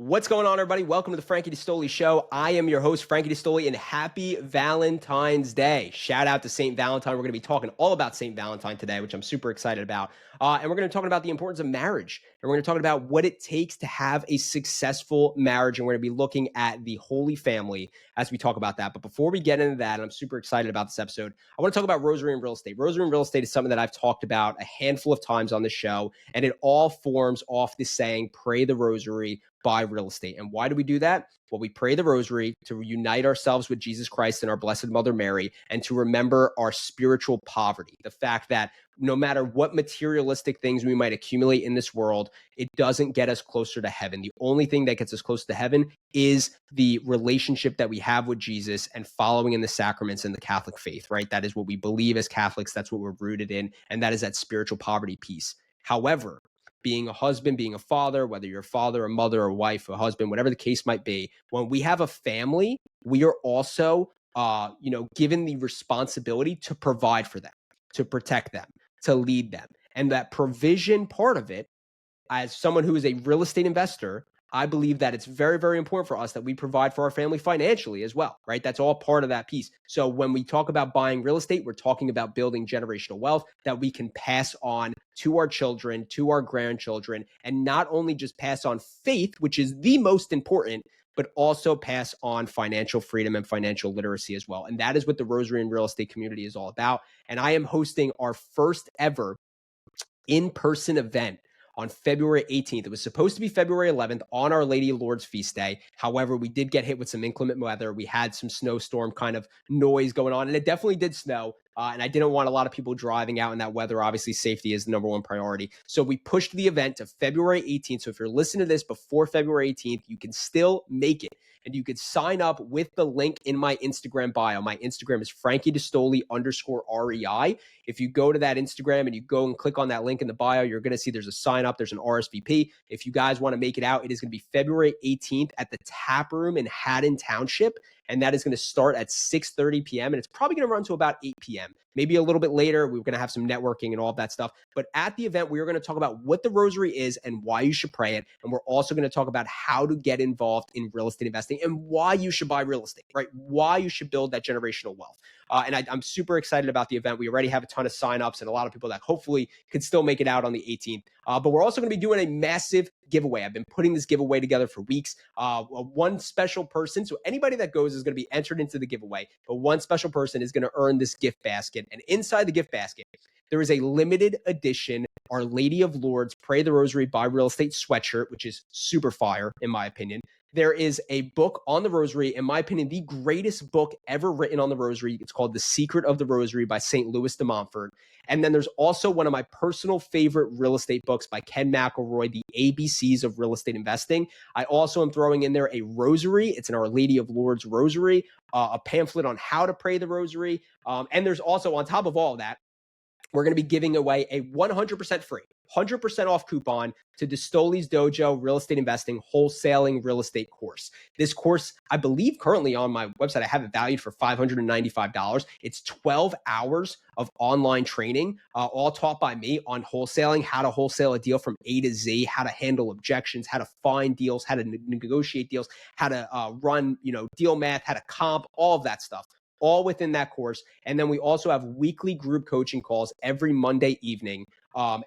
What's going on, everybody? Welcome to the Frankie D'Astoli Show. I am your host, Frankie D'Astoli, and happy Valentine's Day. Shout out to St. Valentine. We're going to be talking all about St. Valentine today, which I'm super excited about. And we're going to be talking about the importance of marriage. And we're going to talk about what it takes to have a successful marriage. And we're going to be looking at the Holy Family as we talk about that. But before we get into that, and I'm super excited about this episode, I want to talk about Rosary and real estate. Rosary and real estate is something that I've talked about a handful of times on the show, and it all forms off the saying, pray the Rosary, buy real estate. And why do we do that? Well, we pray the Rosary to unite ourselves with Jesus Christ and our Blessed Mother Mary, and to remember our spiritual poverty. The fact that no matter what materialistic things we might accumulate in this world, it doesn't get us closer to heaven. The only thing that gets us close to heaven is the relationship that we have with Jesus and following in the sacraments and the Catholic faith, right? That is what we believe as Catholics. That's what we're rooted in. And that is that spiritual poverty piece. However, being a husband, being a father, whether you're a father, a mother, a wife, a husband, whatever the case might be, when we have a family, we are also, given the responsibility to provide for them, to protect them, to lead them. And that provision part of it, as someone who is a real estate investor, I believe that it's very, very important for us that we provide for our family financially as well, right? That's all part of that piece. So when we talk about buying real estate, we're talking about building generational wealth that we can pass on to our children, to our grandchildren, and not only just pass on faith, which is the most important, but also pass on financial freedom and financial literacy as well. And that is what the Rosary and real estate community is all about. And I am hosting our first ever in-person event on February 18th. It was supposed to be February 11th on Our Lady of Lourdes feast day. However, we did get hit with some inclement weather. We had some snowstorm kind of noise going on, and it definitely did snow. And I didn't want a lot of people driving out in that weather. Obviously, safety is the number one priority. So we pushed the event to February 18th. So if you're listening to this before February 18th, you can still make it. And you could sign up with the link in my Instagram bio. My Instagram is Frankie D'Astoli _REI. If you go to that Instagram and you go and click on that link in the bio, you're going to see there's a sign up. There's an RSVP. If you guys want to make it out, it is going to be February 18th at the Tap Room in Haddon Township. And that is going to start at 6:30 p.m. And it's probably going to run to about 8 p.m. Maybe a little bit later. We're going to have some networking and all of that stuff. But at the event, we are going to talk about what the Rosary is and why you should pray it. And we're also going to talk about how to get involved in real estate investing and why you should buy real estate, right? Why you should build that generational wealth. I'm super excited about the event. We already have a ton of signups and a lot of people that hopefully could still make it out on the 18th. But we're also going to be doing a massive giveaway. I've been putting this giveaway together for weeks. One special person, so anybody that goes is going to be entered into the giveaway, but one special person is going to earn this gift basket. And inside the gift basket, there is a limited edition Our Lady of Lourdes Pray the Rosary, Buy Real Estate sweatshirt, which is super fire, in my opinion. There is a book on the Rosary, in my opinion, the greatest book ever written on the Rosary. It's called The Secret of the Rosary by St. Louis de Montfort. And then there's also one of my personal favorite real estate books by Ken McElroy, The ABCs of Real Estate Investing. I also am throwing in there a rosary. It's an Our Lady of Lourdes rosary, a pamphlet on how to pray the Rosary. And there's also, on top of all of that, we're going to be giving away a 100% free, 100% off coupon to D'Astoli's Dojo Real Estate Investing Wholesaling Real Estate course. This course, I believe currently on my website, I have it valued for $595. It's 12 hours of online training, all taught by me on wholesaling, how to wholesale a deal from A to Z, how to handle objections, how to find deals, how to negotiate deals, how to run, deal math, how to comp, all of that stuff, all within that course. And then we also have weekly group coaching calls every Monday evening.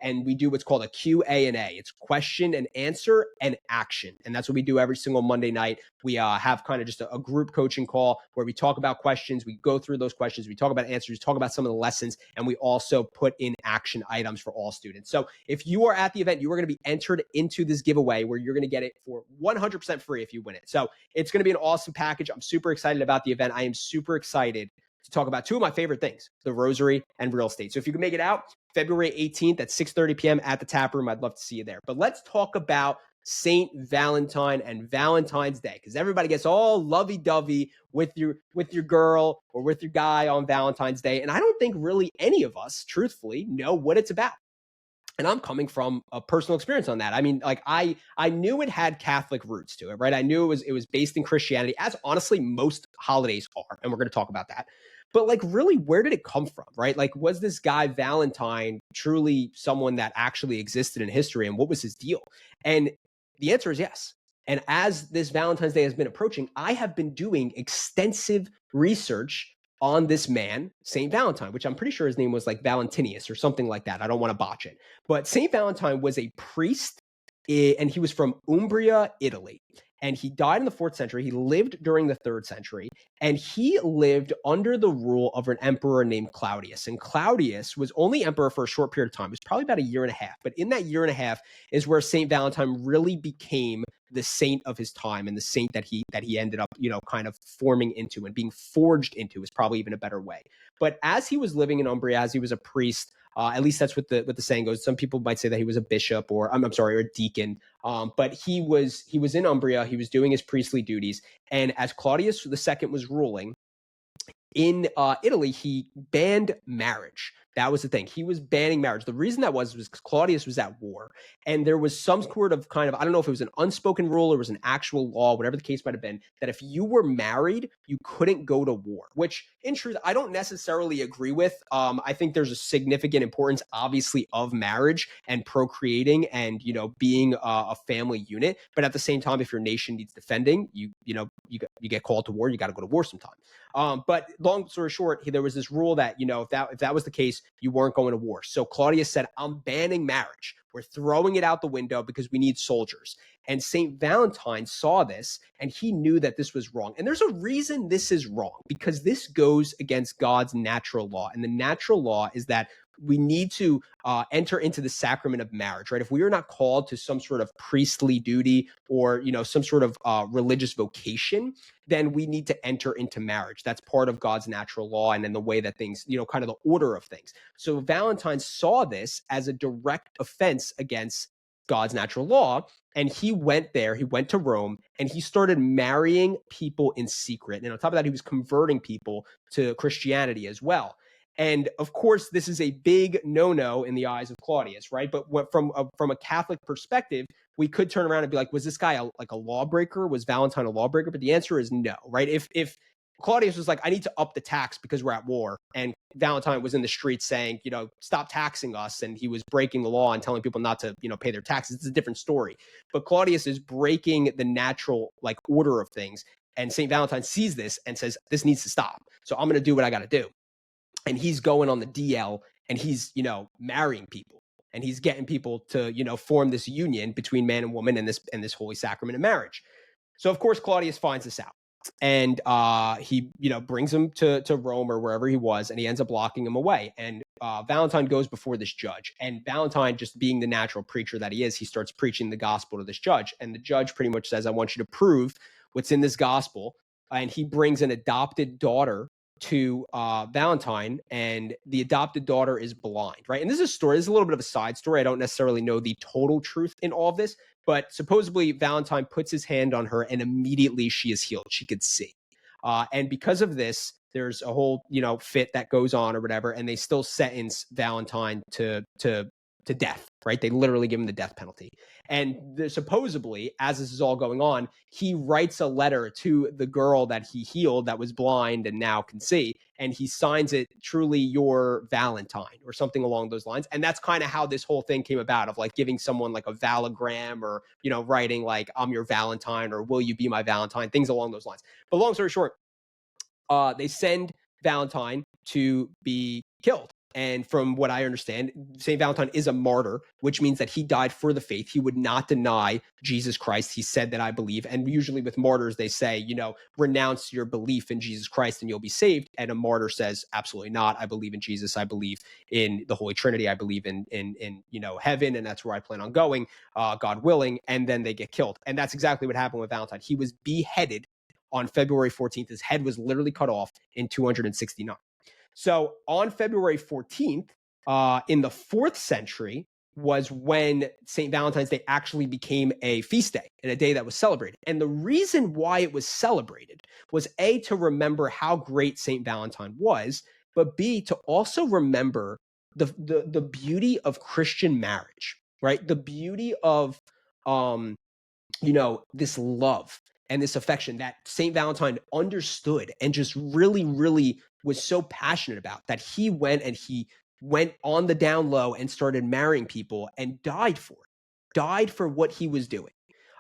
And we do what's called a Q&A. It's question and answer and action. And that's what we do every single Monday night. We have kind of just a group coaching call where we talk about questions. We go through those questions. We talk about answers, talk about some of the lessons, and we also put in action items for all students. So if you are at the event, you are going to be entered into this giveaway where you're going to get it for 100% free if you win it. So it's going to be an awesome package. I'm super excited about the event. I am super excited to talk about two of my favorite things, the Rosary and real estate. So if you can make it out, February 18th at 6:30 p.m. at the Tap Room, I'd love to see you there. But let's talk about St. Valentine and Valentine's Day, because everybody gets all lovey-dovey with your girl or with your guy on Valentine's Day. And I don't think really any of us, truthfully, know what it's about. And I'm coming from a personal experience on that. I mean, like I knew it had Catholic roots to it, right? I knew it was based in Christianity, as honestly most holidays are, and we're going to talk about that. But like, really, where did it come from, right? Like, was this guy Valentine truly someone that actually existed in history, and what was his deal? And the answer is yes. And as this Valentine's Day has been approaching, I have been doing extensive research on this man, Saint Valentine, which I'm pretty sure his name was like Valentinius or something like that. I don't want to botch it. But Saint Valentine was a priest, and he was from Umbria, Italy. And he died in the 4th century. He lived during the 3rd century, and he lived under the rule of an emperor named Claudius. And Claudius was only emperor for a short period of time. It was probably about a year and a half. But in that year and a half is where Saint Valentine really became the saint of his time, and the saint that he ended up, kind of forming into and being forged into is probably even a better way. But as he was living in Umbria, as he was a priest, at least that's what the saying goes. Some people might say that he was a bishop, or I'm sorry, or a deacon. But he was in Umbria. He was doing his priestly duties, and as Claudius II was ruling in Italy, he banned marriage. That was the thing. He was banning marriage. The reason that was because Claudius was at war, and there was some sort of I don't know if it was an unspoken rule or it was an actual law, whatever the case might have been, that if you were married, you couldn't go to war, which in truth, I don't necessarily agree with. I think there's a significant importance, obviously, of marriage and procreating and, being a family unit. But at the same time, if your nation needs defending, you get called to war, you got to go to war sometime. But long story short, there was this rule that, if that was the case, you weren't going to war. So Claudius said, I'm banning marriage. We're throwing it out the window because we need soldiers. And St. Valentine saw this, and he knew that this was wrong. And there's a reason this is wrong, because this goes against God's natural law. And the natural law is that we need to enter into the sacrament of marriage, right? If we are not called to some sort of priestly duty or, some sort of religious vocation, then we need to enter into marriage. That's part of God's natural law and then the way that things, kind of the order of things. So Valentine saw this as a direct offense against God's natural law. And he went there, he went to Rome, and he started marrying people in secret. And on top of that, he was converting people to Christianity as well. And of course, this is a big no-no in the eyes of Claudius, right? But from a Catholic perspective, we could turn around and be like, was this guy a lawbreaker? Was Valentine a lawbreaker? But the answer is no, right? If Claudius was like, I need to up the tax because we're at war, and Valentine was in the streets saying, stop taxing us, and he was breaking the law and telling people not to, pay their taxes, it's a different story. But Claudius is breaking the natural order of things, and St. Valentine sees this and says, this needs to stop. So I'm going to do what I got to do. And he's going on the DL, and he's, marrying people, and he's getting people to, form this union between man and woman and this holy sacrament of marriage. So of course, Claudius finds this out, and he, brings him to Rome or wherever he was, and he ends up locking him away. And Valentine goes before this judge, and Valentine, just being the natural preacher that he is, he starts preaching the gospel to this judge. And the judge pretty much says, I want you to prove what's in this gospel. And he brings an adopted daughter to Valentine, and the adopted daughter is blind, right? And this is a story. This is a little bit of a side story. I don't necessarily know the total truth in all of this, but supposedly Valentine puts his hand on her, and immediately she is healed. She could see. And because of this, there's a whole, fit that goes on or whatever, and they still sentence Valentine to death, right? They literally give him the death penalty. And supposedly, as this is all going on, he writes a letter to the girl that he healed that was blind and now can see, and he signs it, truly your Valentine, or something along those lines. And that's kind of how this whole thing came about, of giving someone a Valagram, or, writing I'm your Valentine, or will you be my Valentine, things along those lines. But long story short, they send Valentine to be killed. And from what I understand, St. Valentine is a martyr, which means that he died for the faith. He would not deny Jesus Christ. He said that, I believe. And usually with martyrs, they say, renounce your belief in Jesus Christ and you'll be saved. And a martyr says, absolutely not. I believe in Jesus. I believe in the Holy Trinity. I believe in heaven. And that's where I plan on going, God willing. And then they get killed. And that's exactly what happened with Valentine. He was beheaded on February 14th. His head was literally cut off in 269. So on February 14th, in the 4th century, was when St. Valentine's Day actually became a feast day and a day that was celebrated. And the reason why it was celebrated was A, to remember how great St. Valentine was, but B, to also remember the beauty of Christian marriage, right? The beauty of, this love and this affection that St. Valentine understood and just really, really was so passionate about, that he went on the down low and started marrying people and died for what he was doing.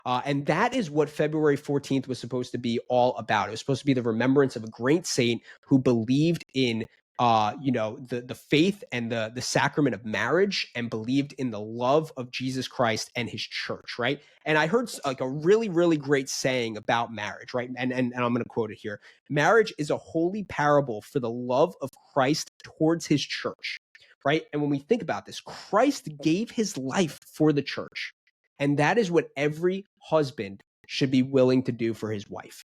And that is what February 14th was supposed to be all about. It was supposed to be the remembrance of a great saint who believed in the faith and the sacrament of marriage, and believed in the love of Jesus Christ and his church, right? And I heard like a really, really great saying about marriage, right? And I'm going to quote it here. Marriage is a holy parable for the love of Christ towards his church, right? And when we think about this, Christ gave his life for the church. And that is what every husband should be willing to do for his wife.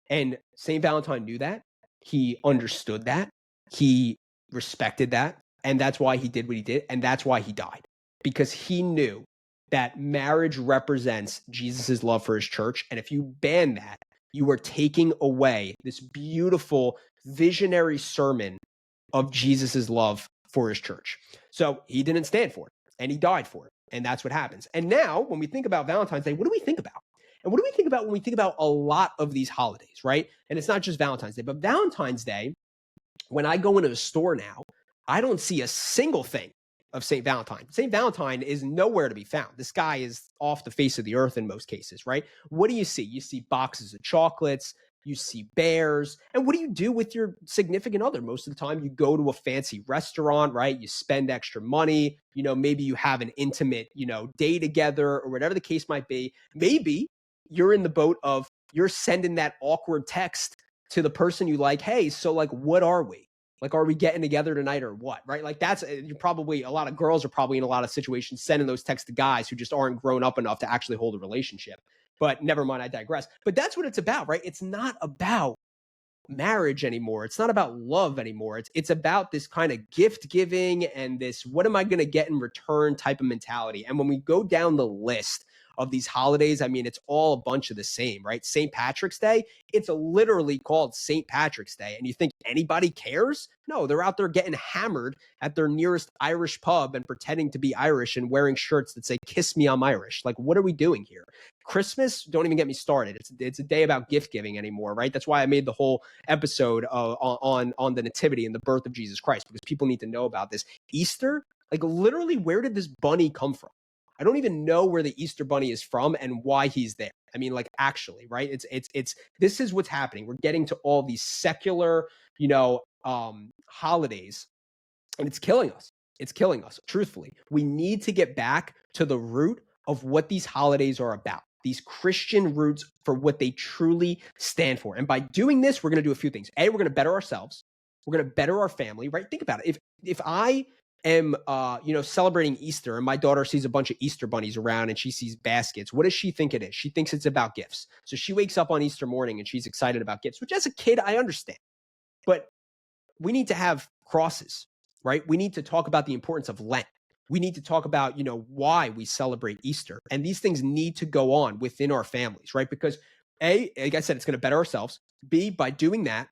And St. Valentine knew that. He understood that. He respected that. And that's why he did what he did. And that's why he died, because he knew that marriage represents Jesus's love for his church. And if you ban that, you are taking away this beautiful visionary sermon of Jesus's love for his church. So he didn't stand for it, and he died for it. And that's what happens. And now when we think about Valentine's Day, what do we think about? And what do we think about when we think about a lot of these holidays, right? And it's not just Valentine's Day, but Valentine's Day, when I go into a store now, I don't see a single thing of St. Valentine. St. Valentine is nowhere to be found. This guy is off the face of the earth in most cases, right? What do you see? You see boxes of chocolates, you see bears. And what do you do with your significant other? Most of the time you go to a fancy restaurant, right? You spend extra money, maybe you have an intimate, day together, or whatever the case might be. Maybe you're in the boat of you're sending that awkward text to the person you like. Hey, so like, what are we? Like, are we getting together tonight or what? Right? Like you're probably, a lot of girls are probably in a lot of situations sending those texts to guys who just aren't grown up enough to actually hold a relationship. But never mind, I digress. But that's what it's about, right? It's not about marriage anymore. It's not about love anymore. It's about this kind of gift giving and this, what am I going to get in return type of mentality. And when we go down the list of these holidays, I mean, it's all a bunch of the same, right? St. Patrick's Day, it's literally called St. Patrick's Day. And you think anybody cares? No, they're out there getting hammered at their nearest Irish pub and pretending to be Irish and wearing shirts that say, "Kiss me, I'm Irish." Like, what are we doing here? Christmas, don't even get me started. It's a day about gift giving anymore, right? That's why I made the whole episode on the nativity and the birth of Jesus Christ, because people need to know about this. Easter, like literally, where did this bunny come from? I don't even know where the Easter bunny is from and why he's there. I mean, like, actually, right? It's this is what's happening. We're getting to all these secular, holidays, and it's killing us. It's killing us. Truthfully, we need to get back to the root of what these holidays are about. These Christian roots for what they truly stand for. And by doing this, we're going to do a few things. A, we're going to better ourselves. We're going to better our family, right? Think about it. If I am celebrating Easter and my daughter sees a bunch of Easter bunnies around and she sees baskets, what does she think it is? She thinks it's about gifts. So she wakes up on Easter morning and she's excited about gifts, which as a kid I understand. But we need to have crosses, right? We need to talk about the importance of Lent. We need to talk about, why we celebrate Easter. And these things need to go on within our families, right? Because A, like I said, it's going to better ourselves. B, by doing that,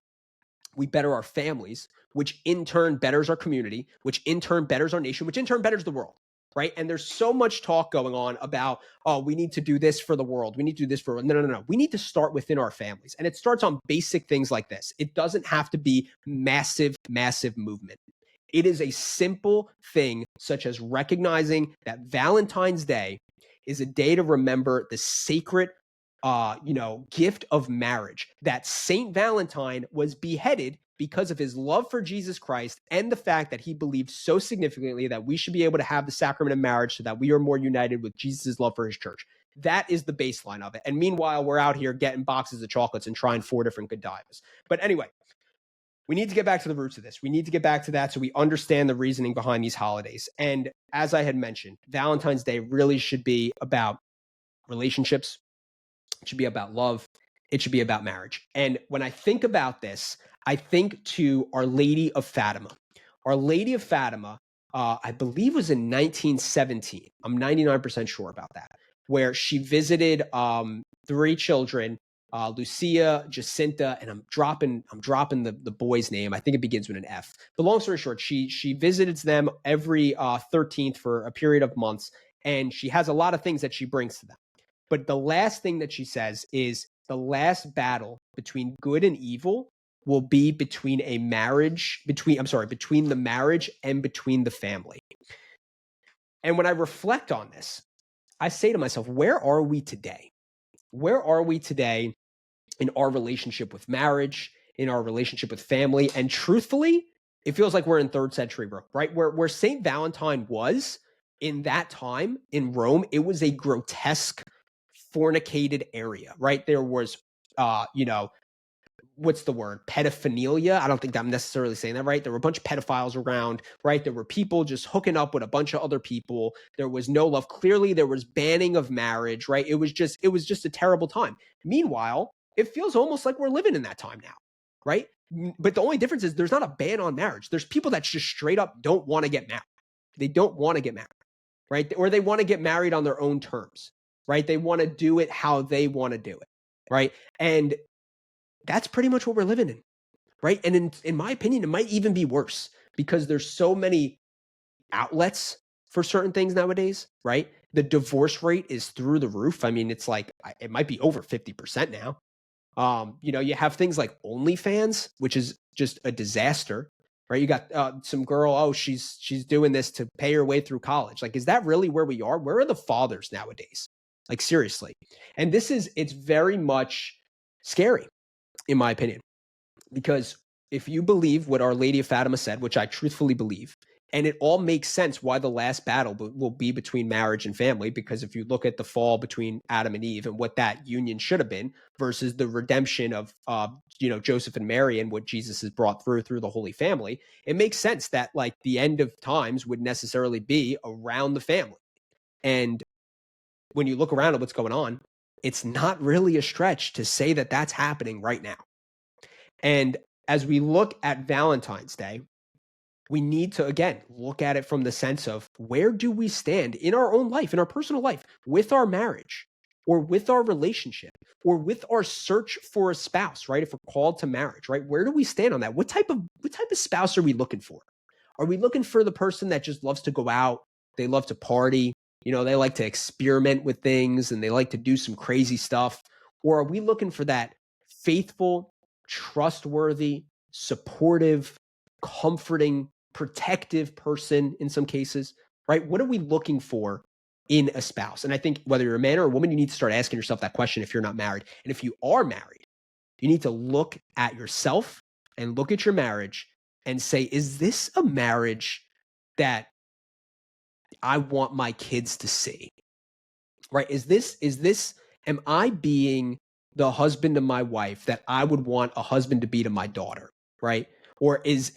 we better our families, which in turn betters our community, which in turn betters our nation, which in turn betters the world, right? And there's so much talk going on about, oh, we need to do this for the world. We need to do this for, no. We need to start within our families. And it starts on basic things like this. It doesn't have to be massive, massive movement. It is a simple thing, such as recognizing that Valentine's Day is a day to remember the sacred gift of marriage, that Saint Valentine was beheaded because of his love for Jesus Christ and the fact that he believed so significantly that we should be able to have the sacrament of marriage so that we are more united with Jesus' love for his church. That is the baseline of it. And meanwhile, we're out here getting boxes of chocolates and trying 4 different Godivas. But anyway, we need to get back to the roots of this. We need to get back to that so we understand the reasoning behind these holidays. And as I had mentioned, Valentine's Day really should be about relationships. It should be about love. It should be about marriage. And when I think about this, I think to Our Lady of Fatima. Our Lady of Fatima, I believe was in 1917. I'm 99% sure about that, where she visited 3 children, Lucia, Jacinta, and I'm dropping the boy's name. I think it begins with an F. But long story short, she visits them every 13th for a period of months, and she has a lot of things that she brings to them. But the last thing that she says is the last battle between good and evil will be between the marriage and between the family. And when I reflect on this, I say to myself, where are we today? where are we today in our relationship with marriage, in our relationship with family? And truthfully, it feels like we're in 3rd century Rome, right? Where St. Valentine was in that time in Rome, it was a grotesque, fornicated area, right? There was, what's the word? Pedophilia. I don't think I'm necessarily saying that right. There were a bunch of pedophiles around, right? There were people just hooking up with a bunch of other people. There was no love. Clearly, there was banning of marriage, right? It was just a terrible time. Meanwhile, it feels almost like we're living in that time now, right? But the only difference is there's not a ban on marriage. There's people that just straight up don't want to get married. They don't want to get married, right? Or they want to get married on their own terms, right? They want to do it how they want to do it, right? And that's pretty much what we're living in, right? And in my opinion, it might even be worse because there's so many outlets for certain things nowadays, right? The divorce rate is through the roof. I mean, it's like it might be over 50% now. You have things like OnlyFans, which is just a disaster, right? You got some girl, oh, she's doing this to pay her way through college. Like, is that really where we are? Where are the fathers nowadays? Like, seriously. And it's very much scary, in my opinion, because if you believe what Our Lady of Fatima said, which I truthfully believe, and it all makes sense why the last battle will be between marriage and family, because if you look at the fall between Adam and Eve and what that union should have been versus the redemption of Joseph and Mary and what Jesus has brought through the Holy Family, it makes sense that like the end of times would necessarily be around the family. And when you look around at what's going on, it's not really a stretch to say that that's happening right now. And as we look at Valentine's Day, we need to, again, look at it from the sense of where do we stand in our own life, in our personal life, with our marriage or with our relationship or with our search for a spouse, right? If we're called to marriage, right? Where do we stand on that? What type of spouse are we looking for? Are we looking for the person that just loves to go out? They love to party. They like to experiment with things and they like to do some crazy stuff. Or are we looking for that faithful, trustworthy, supportive, comforting, protective person in some cases, right? What are we looking for in a spouse? And I think whether you're a man or a woman, you need to start asking yourself that question if you're not married. And if you are married, you need to look at yourself and look at your marriage and say, is this a marriage that I want my kids to see? Right? Am I being the husband to my wife that I would want a husband to be to my daughter? Right? Or is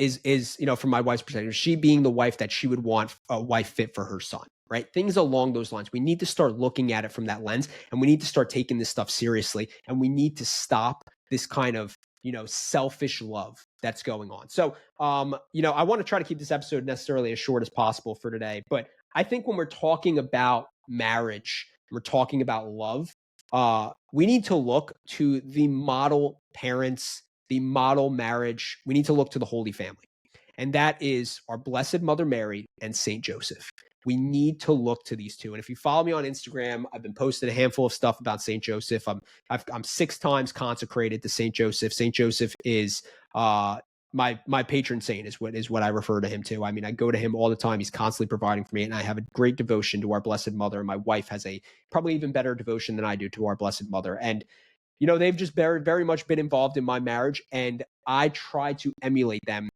from my wife's perspective, is she being the wife that she would want a wife fit for her son? Right? Things along those lines. We need to start looking at it from that lens, and we need to start taking this stuff seriously, and we need to stop this kind of selfish love that's going on. So, I want to try to keep this episode necessarily as short as possible for today, but I think when we're talking about marriage, we're talking about love, we need to look to the model parents, the model marriage. We need to look to the Holy Family. And that is our Blessed Mother Mary and Saint Joseph. We need to look to these two. And if you follow me on Instagram, I've been posting a handful of stuff about Saint Joseph. I'm 6 times consecrated to Saint Joseph. Saint Joseph is my patron saint is what I refer to him to. I mean, I go to him all the time. He's constantly providing for me, and I have a great devotion to our Blessed Mother. And my wife has a probably even better devotion than I do to our Blessed Mother. And they've just very, very much been involved in my marriage, and I try to emulate them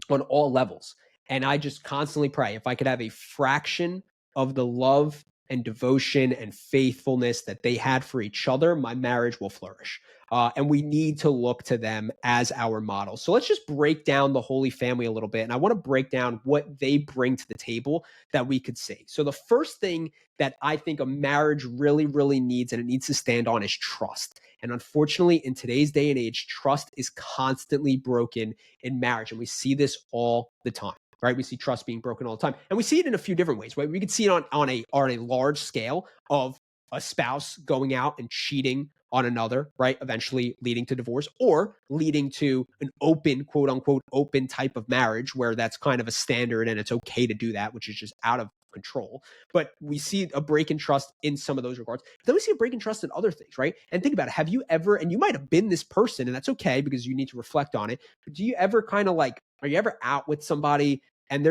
on all levels. And I just constantly pray if I could have a fraction of the love and devotion and faithfulness that they had for each other, my marriage will flourish. And we need to look to them as our model. So let's just break down the Holy Family a little bit. And I want to break down what they bring to the table that we could see. So the first thing that I think a marriage really, really needs, and it needs to stand on, is trust. And unfortunately, in today's day and age, trust is constantly broken in marriage. And we see this all the time. Right? We see trust being broken all the time. And we see it in a few different ways, right? We could see it on a large scale of a spouse going out and cheating on another, right? Eventually leading to divorce, or leading to an open, quote unquote, open type of marriage where that's kind of a standard and it's okay to do that, which is just out of control. But we see a break in trust in some of those regards. Then we see a break in trust in other things, right? And think about it. Have you ever, and you might have been this person, and that's okay because you need to reflect on it, but do you ever kind of like, are you ever out with somebody and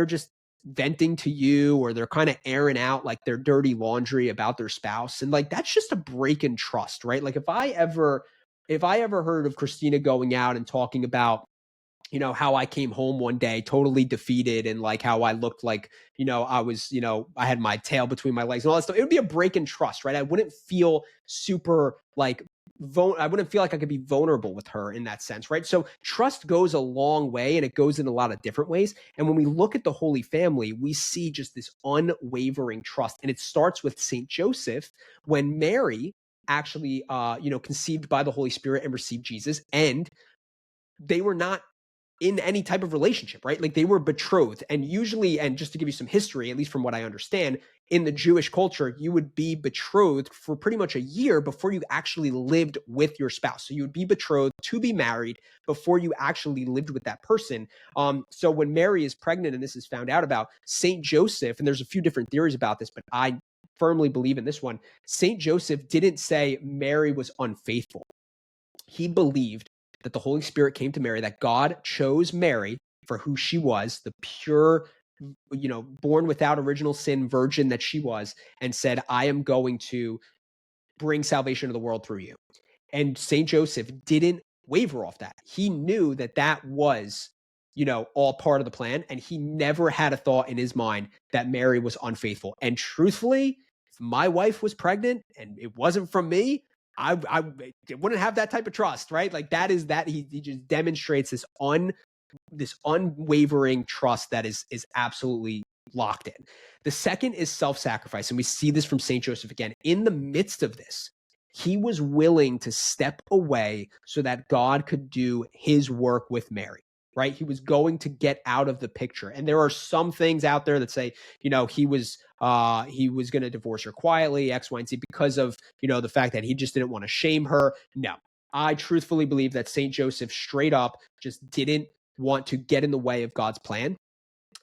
venting to you, or they're kind of airing out like their dirty laundry about their spouse. And like, that's just a break in trust, right? Like if I ever heard of Christina going out and talking about, how I came home one day totally defeated, and like how I looked like, I was, I had my tail between my legs and all that stuff, it would be a break in trust, right? I wouldn't feel super like, I wouldn't feel like I could be vulnerable with her in that sense, right? So trust goes a long way, and it goes in a lot of different ways. And when we look at the Holy Family, we see just this unwavering trust. And it starts with Saint Joseph when Mary actually, conceived by the Holy Spirit and received Jesus. And they were not in any type of relationship, right? Like they were betrothed. And usually, and just to give you some history, at least from what I understand, in the Jewish culture, you would be betrothed for pretty much a year before you actually lived with your spouse. So you would be betrothed to be married before you actually lived with that person. So when Mary is pregnant, and this is found out about, Saint Joseph, and there's a few different theories about this, but I firmly believe in this one, Saint Joseph didn't say Mary was unfaithful. He believed that the Holy Spirit came to Mary, that God chose Mary for who she was, the pure, born without original sin virgin that she was, and said, I am going to bring salvation to the world through you. And Saint Joseph didn't waver off that. He knew that that was, all part of the plan. And he never had a thought in his mind that Mary was unfaithful. And truthfully, if my wife was pregnant and it wasn't from me, I wouldn't have that type of trust, right? Like that is that he just demonstrates this unwavering trust that is absolutely locked in. The second is self-sacrifice. And we see this from Saint Joseph again. In the midst of this, he was willing to step away so that God could do his work with Mary, right? He was going to get out of the picture. And there are some things out there that say, he was going to divorce her quietly, X, Y, and Z, because of, the fact that he just didn't want to shame her. No, I truthfully believe that Saint Joseph straight up just didn't want to get in the way of God's plan.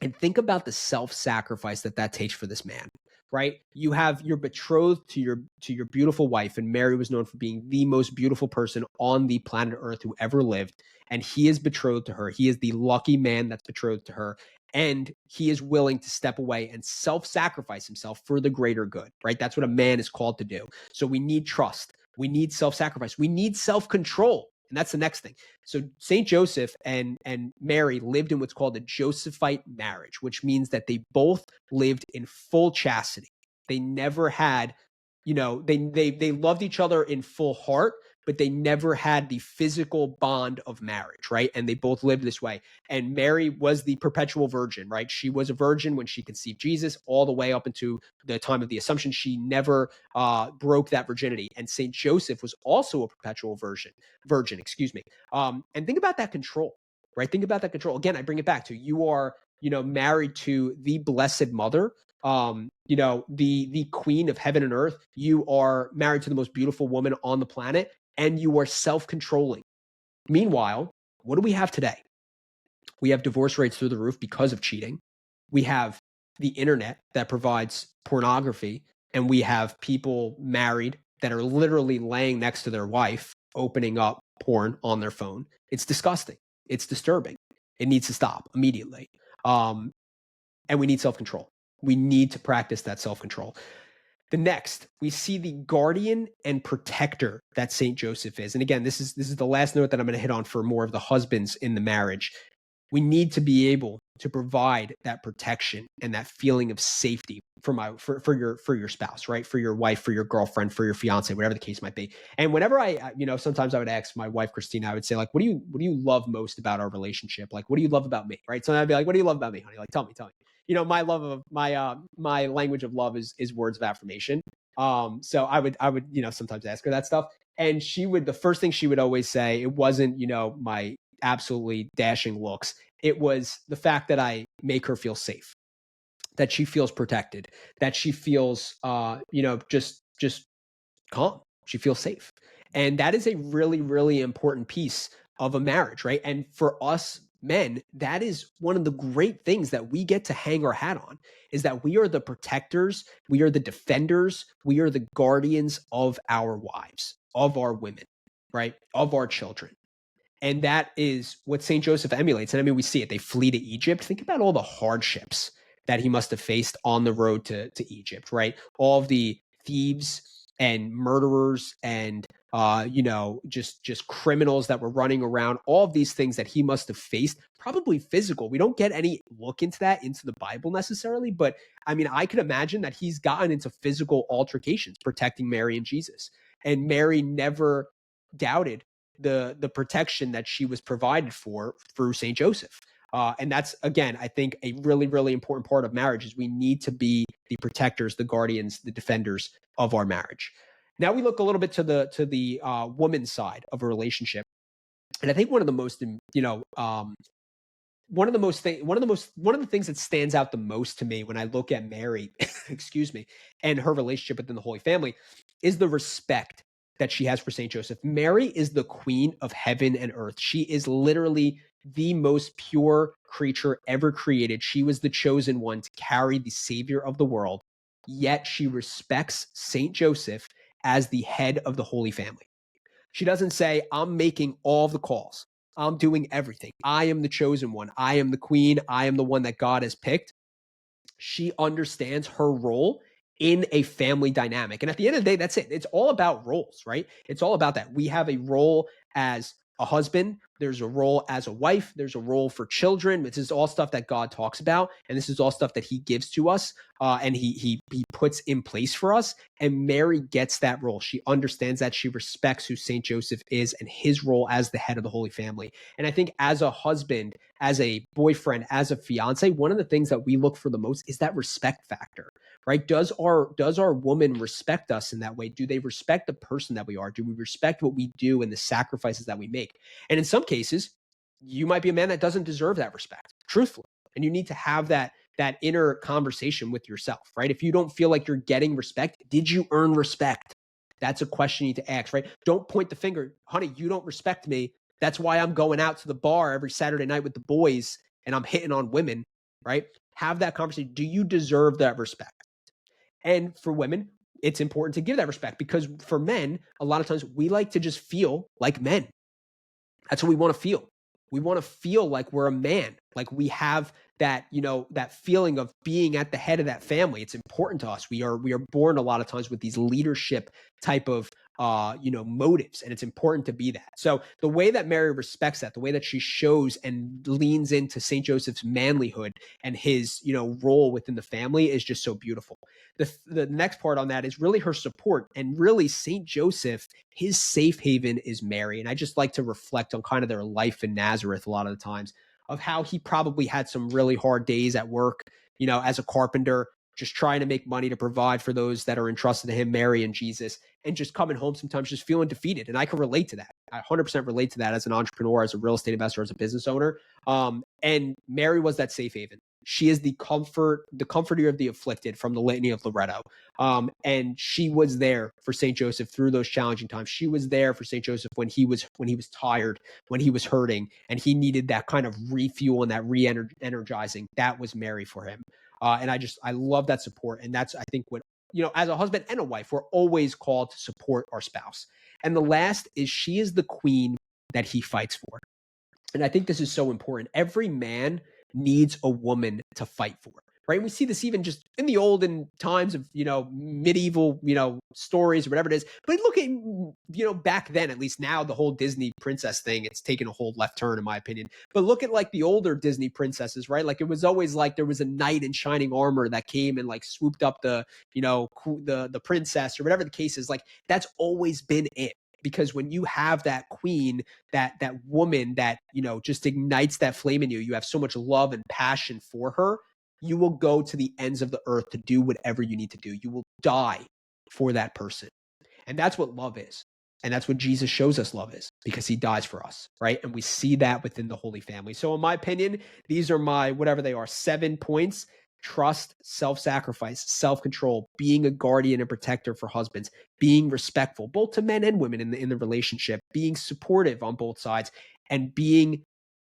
And think about the self-sacrifice that takes for this man, right? You're betrothed to your beautiful wife, and Mary was known for being the most beautiful person on the planet Earth who ever lived. And he is betrothed to her. He is the lucky man that's betrothed to her. And he is willing to step away and self-sacrifice himself for the greater good, right? That's what a man is called to do. So we need trust. We need self-sacrifice. We need self-control. And that's the next thing. So Saint Joseph and Mary lived in what's called a Josephite marriage, which means that they both lived in full chastity. They never had, they loved each other in full heart, but they never had the physical bond of marriage, right? And they both lived this way. And Mary was the perpetual virgin, right? She was a virgin when she conceived Jesus, all the way up into the time of the Assumption. She never broke that virginity. And Saint Joseph was also a perpetual virgin, and think about that control, right? Think about that control. Again, I bring it back to, you are, married to the Blessed Mother, the Queen of heaven and earth. You are married to the most beautiful woman on the planet, and you are self-controlling. Meanwhile, what do we have today? We have divorce rates through the roof because of cheating. We have the internet that provides pornography, and we have people married that are literally laying next to their wife, opening up porn on their phone. It's disgusting. It's disturbing. It needs to stop immediately. And we need self-control. We need to practice that self-control. The next, we see the guardian and protector that Saint Joseph is. And again, this is the last note that I'm going to hit on for more of the husbands in the marriage. We need to be able to provide that protection and that feeling of safety for your spouse, right? For your wife, for your girlfriend, for your fiance, whatever the case might be. And whenever sometimes I would ask my wife, Christina, I would say, like, what do you love most about our relationship? Like, what do you love about me? Right. So I'd be like, what do you love about me, honey? Like, tell me. My love of my language of love is words of affirmation. So I would, sometimes ask her that stuff. And the first thing she would always say, it wasn't, my absolutely dashing looks. It was the fact that I make her feel safe, that she feels protected, that she feels, just calm. She feels safe. And that is a really, really important piece of a marriage, right? And for us men, that is one of the great things that we get to hang our hat on, is that we are the protectors, we are the defenders, we are the guardians of our wives, of our women, right? Of our children. And that is what St. Joseph emulates. And I mean, we see it. They flee to Egypt. Think about all the hardships that he must have faced on the road to Egypt, right? All of the thieves and murderers and just criminals that were running around, all of these things that he must have faced, probably physical. We don't get any look into that into the Bible necessarily, but I mean, I can imagine that he's gotten into physical altercations protecting Mary and Jesus. And Mary never doubted the protection that she was provided for through Saint Joseph. And that's, again, I think a really, really important part of marriage is we need to be the protectors, the guardians, the defenders of our marriage. Now we look a little bit to the woman's side of a relationship, and I think one of the most, one of the things that stands out the most to me when I look at Mary, excuse me, and her relationship within the Holy Family is the respect that she has for Saint Joseph. Mary is the queen of heaven and earth. She is literally the most pure creature ever created. She was the chosen one to carry the savior of the world, yet she respects Saint Joseph as the head of the Holy Family. She doesn't say, I'm making all the calls. I'm doing everything. I am the chosen one. I am the queen. I am the one that God has picked. She understands her role in a family dynamic. And at the end of the day, that's it. It's all about roles, right? It's all about that. We have a role as a husband. There's a role as a wife. There's a role for children. This is all stuff that God talks about. And this is all stuff that he gives to us and he puts in place for us. And Mary gets that role. She understands that. She respects who Saint Joseph is and his role as the head of the Holy Family. And I think as a husband, as a boyfriend, as a fiance, one of the things that we look for the most is that respect factor, right? Does our woman respect us in that way? Do they respect the person that we are? Do we respect what we do and the sacrifices that we make? And in some cases, you might be a man that doesn't deserve that respect, truthfully. And you need to have that inner conversation with yourself, right? If you don't feel like you're getting respect, did you earn respect? That's a question you need to ask, right? Don't point the finger, honey, you don't respect me. That's why I'm going out to the bar every Saturday night with the boys and I'm hitting on women, right? Have that conversation. Do you deserve that respect? And for women, it's important to give that respect because for men, a lot of times we like to just feel like men. That's what we want to feel. We want to feel like we're a man, like we have that, that feeling of being at the head of that family. It's important to us. We are born a lot of times with these leadership type of, motives, and it's important to be that. So the way that Mary respects that, the way that she shows and leans into Saint Joseph's manlyhood and his, role within the family is just so beautiful. The next part on that is really her support, and really Saint Joseph, his safe haven is Mary. And I just like to reflect on kind of their life in Nazareth a lot of the times of how he probably had some really hard days at work, as a carpenter, just trying to make money to provide for those that are entrusted to him, Mary and Jesus, and just coming home sometimes just feeling defeated. And I can relate to that. I 100% relate to that as an entrepreneur, as a real estate investor, as a business owner. And Mary was that safe haven. She is the comforter of the afflicted from the Litany of Loretto. And she was there for Saint Joseph through those challenging times. She was there for Saint Joseph when he was tired, when he was hurting, and he needed that kind of refuel and that re-energizing. That was Mary for him. And I love that support. And that's, I think, what, as a husband and a wife, we're always called to support our spouse. And the last is she is the queen that he fights for. And I think this is so important. Every man needs a woman to fight for, right? And we see this even just in the olden times of, medieval, stories or whatever it is. But look at, back then, at least now, the whole Disney princess thing, it's taken a whole left turn in my opinion. But look at like the older Disney princesses, right? Like it was always like there was a knight in shining armor that came and like swooped up the princess or whatever the case is. Like that's always been it. Because when you have that queen, that woman that, just ignites that flame in you, you have so much love and passion for her, you will go to the ends of the earth to do whatever you need to do. You will die for that person. And that's what love is. And that's what Jesus shows us love is, because he dies for us, right? And we see that within the Holy Family. So in my opinion, these are my, whatever they are, 7 points. Trust, self-sacrifice, self-control, being a guardian and protector for husbands, being respectful, both to men and women in the relationship, being supportive on both sides, and being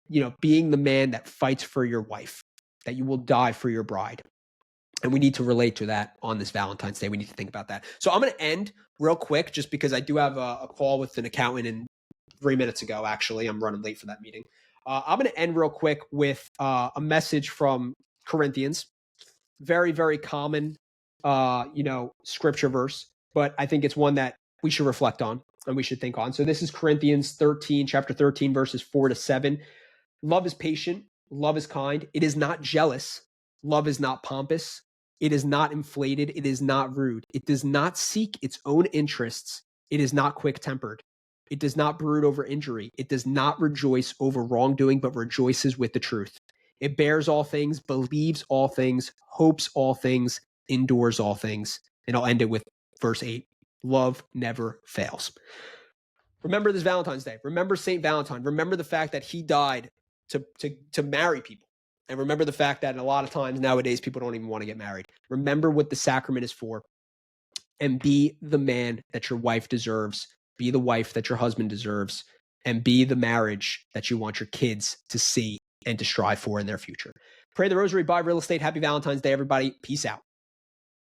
the man that fights for your wife, that you will die for your bride. And we need to relate to that on this Valentine's Day. We need to think about that. So I'm going to end real quick, just because I do have a call with an accountant in 3 minutes ago. Actually, I'm running late for that meeting. I'm going to end real quick with a message from Corinthians Very, very common, scripture verse, but I think it's one that we should reflect on and we should think on. So this is Corinthians 13, chapter 13, verses 4-7. Love is patient. Love is kind. It is not jealous. Love is not pompous. It is not inflated. It is not rude. It does not seek its own interests. It is not quick-tempered. It does not brood over injury. It does not rejoice over wrongdoing, but rejoices with the truth. It bears all things, believes all things, hopes all things, endures all things. And I'll end it with verse 8. Love never fails. Remember this Valentine's Day. Remember St. Valentine. Remember the fact that he died to marry people. And remember the fact that a lot of times nowadays people don't even want to get married. Remember what the sacrament is for. And be the man that your wife deserves. Be the wife that your husband deserves. And be the marriage that you want your kids to see and to strive for in their future. Pray the Rosary, buy real estate. Happy Valentine's Day, everybody. Peace out.